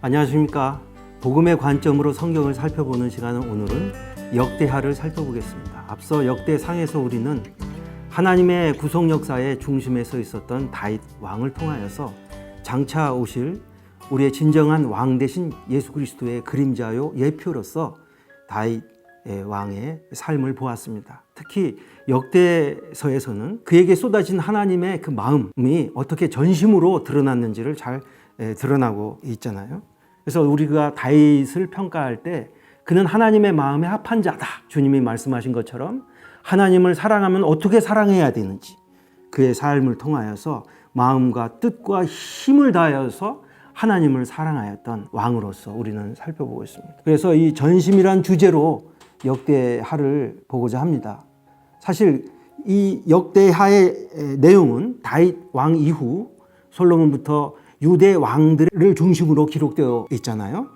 안녕하십니까. 복음의 관점으로 성경을 살펴보는 시간은 오늘은 역대하를 살펴보겠습니다. 앞서 역대상에서 우리는 하나님의 구속 역사의 중심에 서 있었던 다윗 왕을 통하여서 장차 오실 우리의 진정한 왕 대신 예수 그리스도의 그림자요 예표로서 다윗 왕의 삶을 보았습니다. 특히 역대서에서는 그에게 쏟아진 하나님의 그 마음이 어떻게 전심으로 드러났는지를 잘 드러나고 있잖아요. 그래서 우리가 다윗을 평가할 때 그는 하나님의 마음에 합한 자다. 주님이 말씀하신 것처럼 하나님을 사랑하면 어떻게 사랑해야 되는지 그의 삶을 통하여서 마음과 뜻과 힘을 다하여서 하나님을 사랑하였던 왕으로서 우리는 살펴보고 있습니다. 그래서 이 전심이란 주제로 역대하를 보고자 합니다. 사실 이 역대하의 내용은 다윗 왕 이후 솔로몬부터 유대 왕들을 중심으로 기록되어 있잖아요.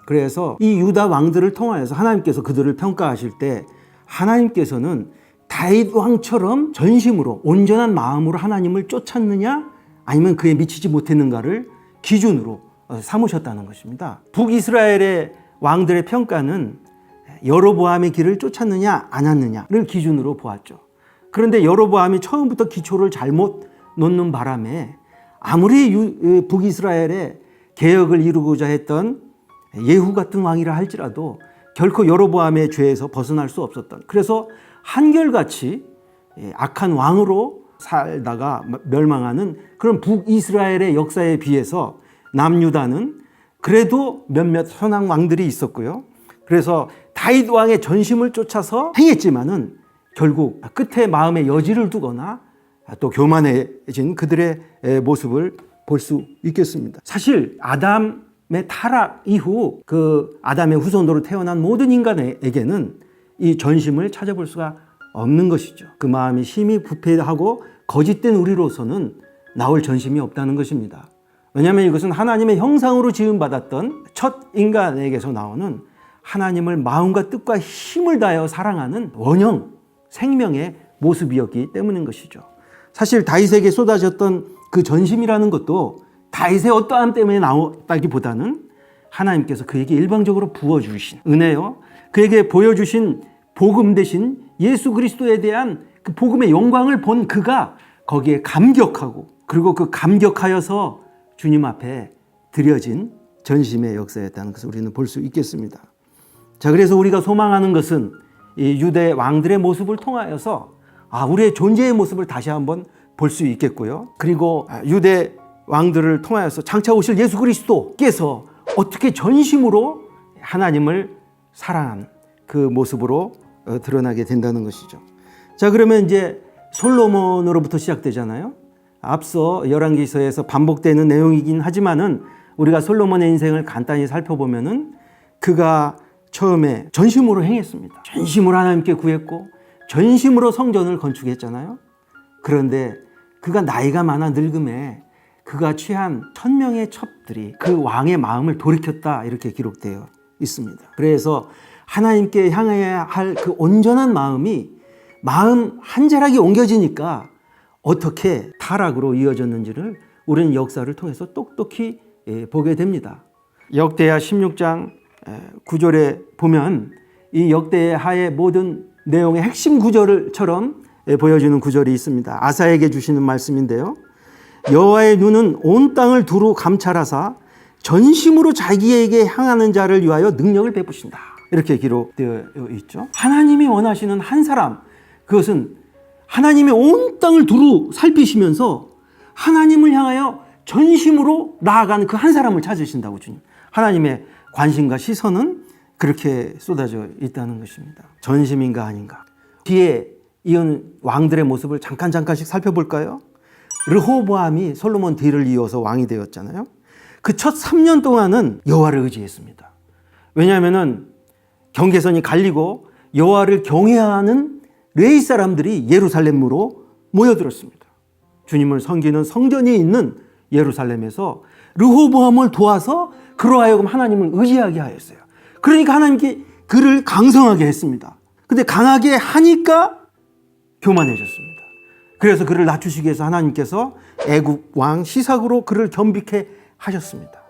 그래서 이 유다 왕들을 통하여서 하나님께서 그들을 평가하실 때 하나님께서는 다윗 왕처럼 전심으로 온전한 마음으로 하나님을 쫓았느냐 아니면 그에 미치지 못했는가를 기준으로 삼으셨다는 것입니다. 북이스라엘의 왕들의 평가는 여로보암의 길을 쫓았느냐 안 쫓았느냐를 기준으로 보았죠. 그런데 여로보암이 처음부터 기초를 잘못 놓는 바람에 아무리 북이스라엘의 개혁을 이루고자 했던 예후 같은 왕이라 할지라도 결코 여로보암의 죄에서 벗어날 수 없었던, 그래서 한결같이 악한 왕으로 살다가 멸망하는 그런 북이스라엘의 역사에 비해서 남유다는 그래도 몇몇 선한 왕들이 있었고요. 그래서 다윗 왕의 전심을 쫓아서 행했지만은 결국 끝에 마음의 여지를 두거나 또 교만해진 그들의 모습을 볼 수 있겠습니다. 사실 아담의 타락 이후 그 아담의 후손으로 태어난 모든 인간에게는 이 전심을 찾아볼 수가 없는 것이죠. 그 마음이 심히 부패하고 거짓된 우리로서는 나올 전심이 없다는 것입니다. 왜냐하면 이것은 하나님의 형상으로 지음받았던 첫 인간에게서 나오는 하나님을 마음과 뜻과 힘을 다하여 사랑하는 원형, 생명의 모습이었기 때문인 것이죠. 사실 다윗에게 쏟아졌던 그 전심이라는 것도 다윗의 어떠함 때문에 나왔다기보다는 하나님께서 그에게 일방적으로 부어주신 은혜요, 그에게 보여주신 복음 대신 예수 그리스도에 대한 그 복음의 영광을 본 그가 거기에 감격하고, 그리고 그 감격하여서 주님 앞에 드려진 전심의 역사였다는 것을 우리는 볼 수 있겠습니다. 자, 그래서 우리가 소망하는 것은 이 유대 왕들의 모습을 통하여서 우리의 존재의 모습을 다시 한번 볼 수 있겠고요. 그리고 유대 왕들을 통하여서 장차 오실 예수 그리스도께서 어떻게 전심으로 하나님을 사랑한 그 모습으로 드러나게 된다는 것이죠. 자, 그러면 이제 솔로몬으로부터 시작되잖아요. 앞서 열왕기서에서 반복되는 내용이긴 하지만은 우리가 솔로몬의 인생을 간단히 살펴보면은 그가 처음에 전심으로 행했습니다. 전심으로 하나님께 구했고 전심으로 성전을 건축했잖아요. 그런데 그가 나이가 많아 늙음에 그가 취한 1000명의 첩들이 그 왕의 마음을 돌이켰다, 이렇게 기록되어 있습니다. 그래서 하나님께 향해야 할 그 온전한 마음이 마음 한 자락이 옮겨지니까 어떻게 타락으로 이어졌는지를 우리는 역사를 통해서 똑똑히 보게 됩니다. 역대하 16장 9절에 보면 이 역대하의 모든 내용의 핵심 구절처럼 보여주는 구절이 있습니다. 아사에게 주시는 말씀인데요. 여호와의 눈은 온 땅을 두루 감찰하사 전심으로 자기에게 향하는 자를 위하여 능력을 베푸신다, 이렇게 기록되어 있죠. 하나님이 원하시는 한 사람, 그것은 하나님의 온 땅을 두루 살피시면서 하나님을 향하여 전심으로 나아가는 그 한 사람을 찾으신다고 주님. 하나님의 관심과 시선은 그렇게 쏟아져 있다는 것입니다. 전심인가 아닌가. 뒤에 이은 왕들의 모습을 잠깐씩 살펴볼까요? 르호보암이 솔로몬 뒤를 이어서 왕이 되었잖아요. 그 첫 3년 동안은 여호와를 의지했습니다. 왜냐하면 경계선이 갈리고 여호와를 경외하는 레위 사람들이 예루살렘으로 모여들었습니다. 주님을 섬기는 성전이 있는 예루살렘에서 르호보암을 도와서 그로 하여금 하나님을 의지하게 하였어요. 그러니까 하나님께 그를 강성하게 했습니다. 근데 강하게 하니까 교만해졌습니다. 그래서 그를 낮추시기 위해서 하나님께서 애굽 왕 시삭으로 그를 겸비케 하셨습니다.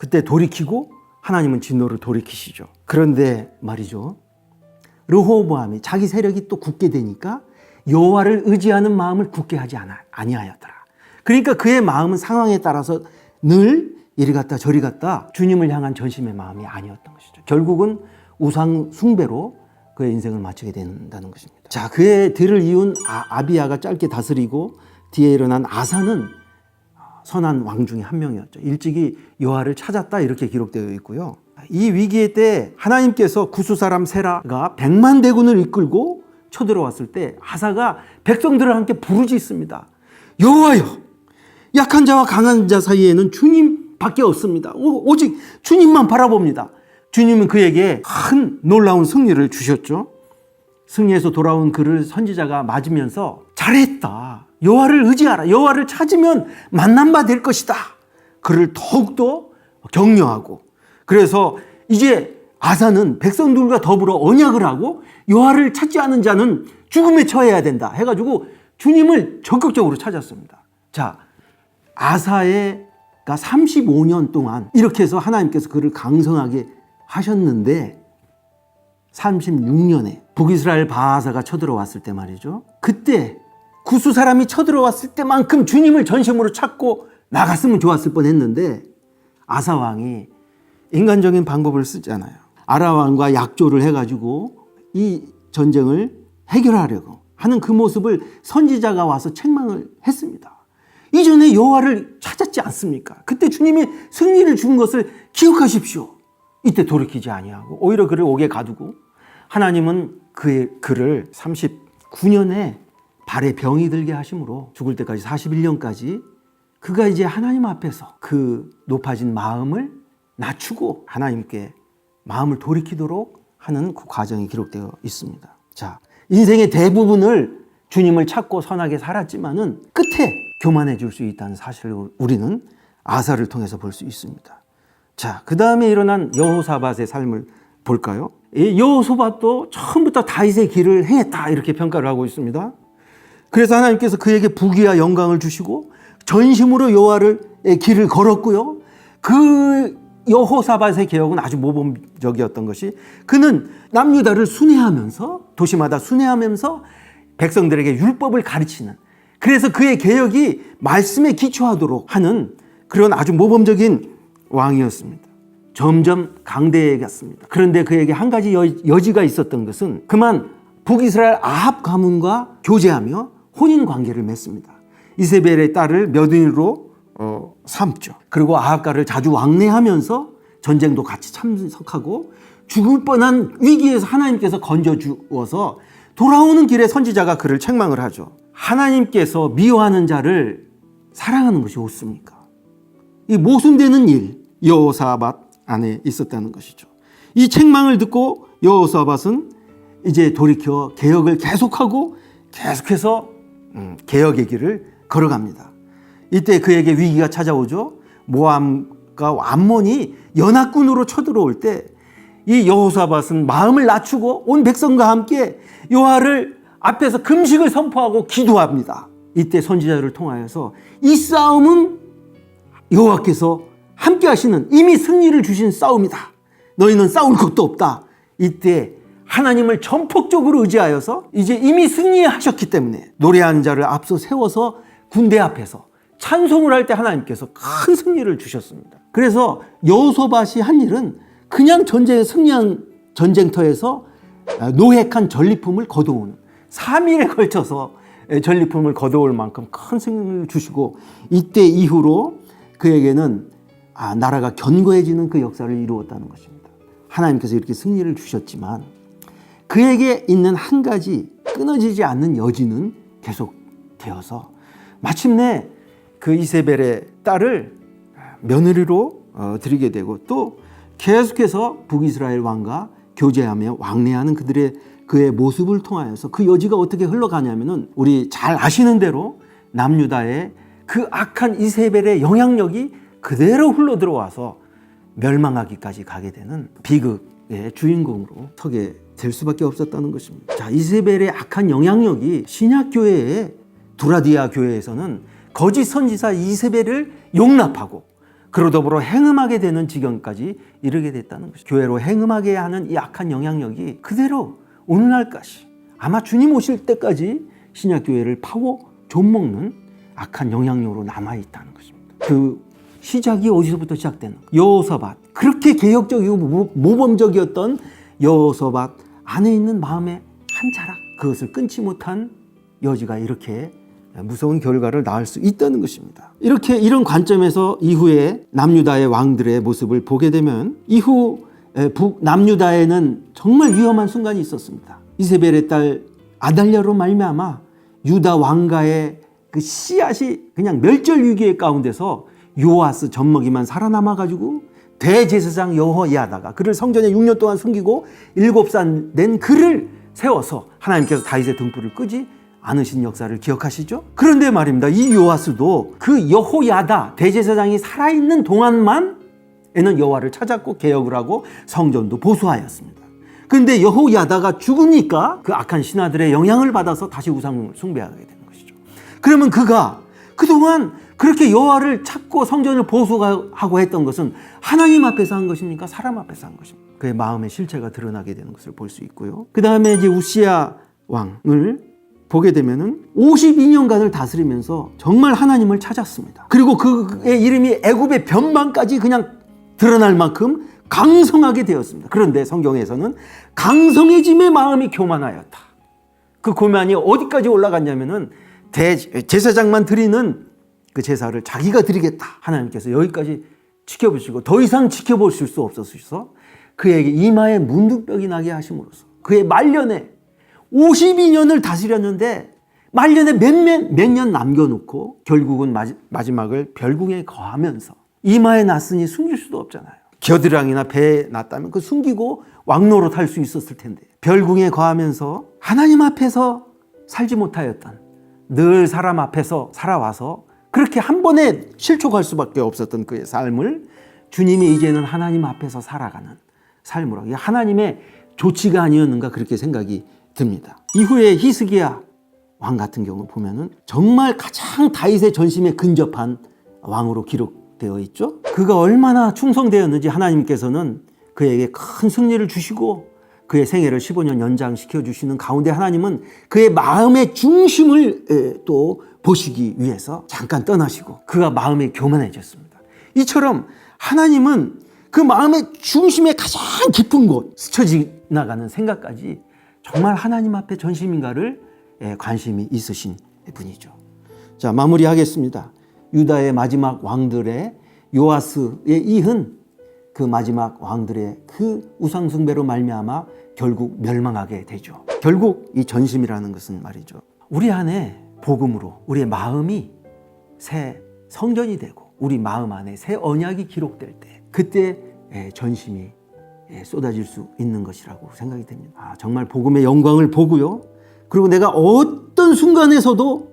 그때 돌이키고 하나님은 진노를 돌이키시죠. 그런데 말이죠. 르호보암이 자기 세력이 또 굳게 되니까 여호와를 의지하는 마음을 굳게 하지 아니하였더라. 그러니까 그의 마음은 상황에 따라서 늘 이리 갔다 저리 갔다 주님을 향한 전심의 마음이 아니었던 것이죠. 결국은 우상 숭배로 그의 인생을 마치게 된다는 것입니다. 자, 그의 뒤를 이은 아비야가 짧게 다스리고 뒤에 일어난 아사는 선한 왕 중에 한 명이었죠. 일찍이 여호와를 찾았다 이렇게 기록되어 있고요. 이 위기의 때 하나님께서 구스 사람 세라가 100만 대군을 이끌고 쳐들어왔을 때 아사가 백성들을 함께 부르짖습니다. 여호와여, 약한 자와 강한 자 사이에는 주님밖에 없습니다. 오직 주님만 바라봅니다. 주님은 그에게 큰 놀라운 승리를 주셨죠. 승리해서 돌아온 그를 선지자가 맞으면서 잘했다. 여호와를 의지하라. 여호와를 찾으면 만난 바 될 것이다. 그를 더욱더 격려하고, 그래서 이제 아사는 백성들과 더불어 언약을 하고 여호와를 찾지 않은 자는 죽음에 처해야 된다 해가지고 주님을 적극적으로 찾았습니다. 자, 아사가 35년 동안 이렇게 해서 하나님께서 그를 강성하게 하셨는데 36년에 북이스라엘 바하사가 쳐들어왔을 때 말이죠. 그때 구스 사람이 쳐들어왔을 때만큼 주님을 전심으로 찾고 나갔으면 좋았을 뻔했는데 아사 왕이 인간적인 방법을 쓰잖아요. 아람 왕과 약조를 해가지고 이 전쟁을 해결하려고 하는 그 모습을 선지자가 와서 책망을 했습니다. 이전에 여호와를 찾았지 않습니까? 그때 주님이 승리를 준 것을 기억하십시오. 이때 돌이키지 아니하고 오히려 그를 옥에 가두고 하나님은 그를 39년에 발에 병이 들게 하심으로 죽을 때까지 41년까지 그가 이제 하나님 앞에서 그 높아진 마음을 낮추고 하나님께 마음을 돌이키도록 하는 그 과정이 기록되어 있습니다. 자, 인생의 대부분을 주님을 찾고 선하게 살았지만은 끝에 교만해질 수 있다는 사실을 우리는 아사를 통해서 볼 수 있습니다. 자, 그 다음에 일어난 여호사밧의 삶을 볼까요? 이 여호사밧도 처음부터 다윗의 길을 행했다 이렇게 평가를 하고 있습니다. 그래서 하나님께서 그에게 부귀와 영광을 주시고 전심으로 여호와의 길을 걸었고요. 그 여호사밧의 개혁은 아주 모범적이었던 것이 그는 남유다를 순회하면서 도시마다 순회하면서 백성들에게 율법을 가르치는, 그래서 그의 개혁이 말씀에 기초하도록 하는 그런 아주 모범적인 왕이었습니다. 점점 강대해갔습니다. 그런데 그에게 한 가지 여지가 있었던 것은 그만 북이스라엘 아합 가문과 교제하며 혼인 관계를 맺습니다. 이세벨의 딸을 며느리로 삼죠. 그리고 아합과를 자주 왕래하면서 전쟁도 같이 참석하고 죽을 뻔한 위기에서 하나님께서 건져주어서 돌아오는 길에 선지자가 그를 책망을 하죠. 하나님께서 미워하는 자를 사랑하는 것이 옳습니까? 이 모순되는 일, 여호사밧 안에 있었다는 것이죠. 이 책망을 듣고 여호사밧은 이제 돌이켜 개혁을 계속하고 계속해서 개혁의 길을 걸어갑니다. 이때 그에게 위기가 찾아오죠. 모압과 암몬이 연합군으로 쳐들어올 때 이 여호사밧은 마음을 낮추고 온 백성과 함께 여호와를 앞에서 금식을 선포하고 기도합니다. 이때 선지자를 통하여서 이 싸움은 여호와께서 함께 하시는 이미 승리를 주신 싸움이다. 너희는 싸울 것도 없다. 이때 하나님을 전폭적으로 의지하여서 이제 이미 승리하셨기 때문에 노래하는 자를 앞서 세워서 군대 앞에서 찬송을 할 때 하나님께서 큰 승리를 주셨습니다. 그래서 여호사밧이 한 일은 그냥 전쟁에 승리한 전쟁터에서 노획한 전리품을 거둬오는 3일에 걸쳐서 전리품을 거둬올 만큼 큰 승리를 주시고 이때 이후로 그에게는 나라가 견고해지는 그 역사를 이루었다는 것입니다. 하나님께서 이렇게 승리를 주셨지만 그에게 있는 한 가지 끊어지지 않는 여지는 계속되어서 마침내 그 이세벨의 딸을 며느리로 드리게 되고 또 계속해서 북이스라엘 왕과 교제하며 왕래하는 그의 모습을 통하여서 그 여지가 어떻게 흘러가냐면은 우리 잘 아시는 대로 남유다의 그 악한 이세벨의 영향력이 그대로 흘러 들어와서 멸망하기까지 가게 되는 비극의 주인공으로 서게 될 수밖에 없었다는 것입니다. 자, 이세벨의 악한 영향력이 신약교회의 두라디아 교회에서는 거짓 선지자 이세벨을 용납하고 그로 더불어 행음하게 되는 지경까지 이르게 됐다는 것이죠. 교회로 행음하게 하는 이 악한 영향력이 그대로 오늘날까지 아마 주님 오실 때까지 신약교회를 파고 좀먹는 악한 영향력으로 남아있다는 것입니다. 그 시작이 어디서부터 시작되는 거예요? 여호사밧, 그렇게 개혁적이고 모범적이었던 여호사밧 안에 있는 마음의 한 자락, 그것을 끊지 못한 여지가 이렇게 무서운 결과를 낳을 수 있다는 것입니다. 이런 관점에서 이후에 남유다의 왕들의 모습을 보게 되면 이후 북남유다에는 정말 위험한 순간이 있었습니다. 이세벨의 딸 아달랴로 말미암아 유다 왕가의 그 씨앗이 그냥 멸절 위기의 가운데서 요아스 젖먹이만 살아남아가지고 대제사장 여호야다가 그를 성전에 6년 동안 숨기고 7살 된 그를 세워서 하나님께서 다윗의 등불을 끄지 않으신 역사를 기억하시죠? 그런데 말입니다. 이 요아스도 그 여호야다 대제사장이 살아있는 동안만 에는 여호와를 찾았고 개혁을 하고 성전도 보수하였습니다. 그런데 여호야다가 죽으니까 그 악한 신하들의 영향을 받아서 다시 우상을 숭배하게 되는 것이죠. 그러면 그가 그동안 그렇게 여호와를 찾고 성전을 보수하고 했던 것은 하나님 앞에서 한 것입니까? 사람 앞에서 한 것입니까? 그의 마음의 실체가 드러나게 되는 것을 볼 수 있고요. 그 다음에 이제 우시야 왕을 보게 되면은 52년간을 다스리면서 정말 하나님을 찾았습니다. 그리고 그의 이름이 애굽의 변방까지 그냥 드러날 만큼 강성하게 되었습니다. 그런데 성경에서는 강성해짐의 마음이 교만하였다. 그 교만이 어디까지 올라갔냐면은 제사장만 드리는 그 제사를 자기가 드리겠다. 하나님께서 여기까지 지켜보시고 더 이상 지켜보실 수 없어서 그에게 이마에 문둥병이 나게 하심으로써 그의 말년에 52년을 다스렸는데 말년에 몇 년 남겨놓고 결국은 마지막을 별궁에 거하면서 이마에 났으니 숨길 수도 없잖아요. 겨드랑이나 배에 났다면 그 숨기고 왕노로 탈 수 있었을 텐데 별궁에 거하면서 하나님 앞에서 살지 못하였던 늘 사람 앞에서 살아와서 그렇게 한 번에 실족할 수밖에 없었던 그의 삶을 주님이 이제는 하나님 앞에서 살아가는 삶으로 하나님의 조치가 아니었는가 그렇게 생각이 듭니다. 이후에 히스기야 왕 같은 경우 보면은 정말 가장 다윗의 전심에 근접한 왕으로 기록되어 있죠. 그가 얼마나 충성되었는지 하나님께서는 그에게 큰 승리를 주시고 그의 생애를 15년 연장시켜 주시는 가운데 하나님은 그의 마음의 중심을 또 보시기 위해서 잠깐 떠나시고 그가 마음이 교만해졌습니다. 이처럼 하나님은 그 마음의 중심의 가장 깊은 곳 스쳐 지나가는 생각까지 정말 하나님 앞에 전심인가를 관심이 있으신 분이죠. 자, 마무리하겠습니다. 유다의 마지막 왕들의 요아스에 이은 그 마지막 왕들의 그 우상숭배로 말미암아 결국 멸망하게 되죠. 결국 이 전심이라는 것은 말이죠. 우리 안에 복음으로 우리의 마음이 새 성전이 되고 우리 마음 안에 새 언약이 기록될 때 그때 전심이 쏟아질 수 있는 것이라고 생각이 됩니다. 정말 복음의 영광을 보고요. 그리고 내가 어떤 순간에서도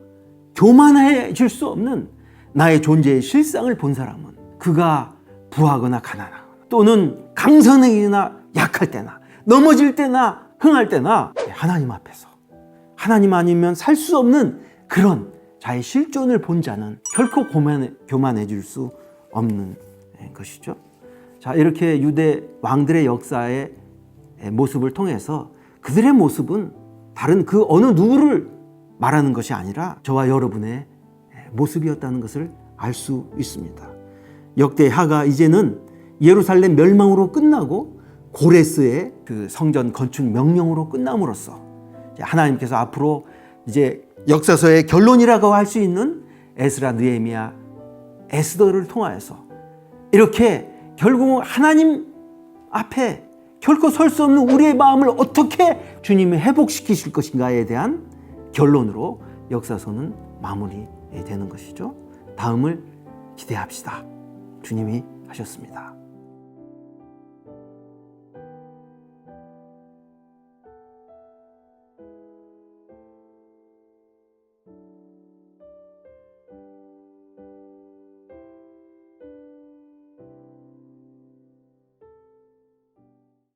교만해질 수 없는 나의 존재의 실상을 본 사람은 그가 부하거나 가난하거나 또는 강선행이나 약할 때나 넘어질 때나 흥할 때나 하나님 앞에서 하나님 아니면 살 수 없는 그런 자의 실존을 본 자는 결코 교만해질 수 없는 것이죠. 자, 이렇게 유대 왕들의 역사의 모습을 통해서 그들의 모습은 다른 그 어느 누구를 말하는 것이 아니라 저와 여러분의 모습이었다는 것을 알 수 있습니다. 역대하가 이제는 예루살렘 멸망으로 끝나고 고레스의 그 성전 건축 명령으로 끝남으로써 하나님께서 앞으로 이제 역사서의 결론이라고 할 수 있는 에스라, 느헤미야, 에스더를 통하여서 이렇게 결국 하나님 앞에 결코 설 수 없는 우리의 마음을 어떻게 주님이 회복시키실 것인가에 대한 결론으로 역사서는 마무리되는 것이죠. 다음을 기대합시다. 주님이 하셨습니다.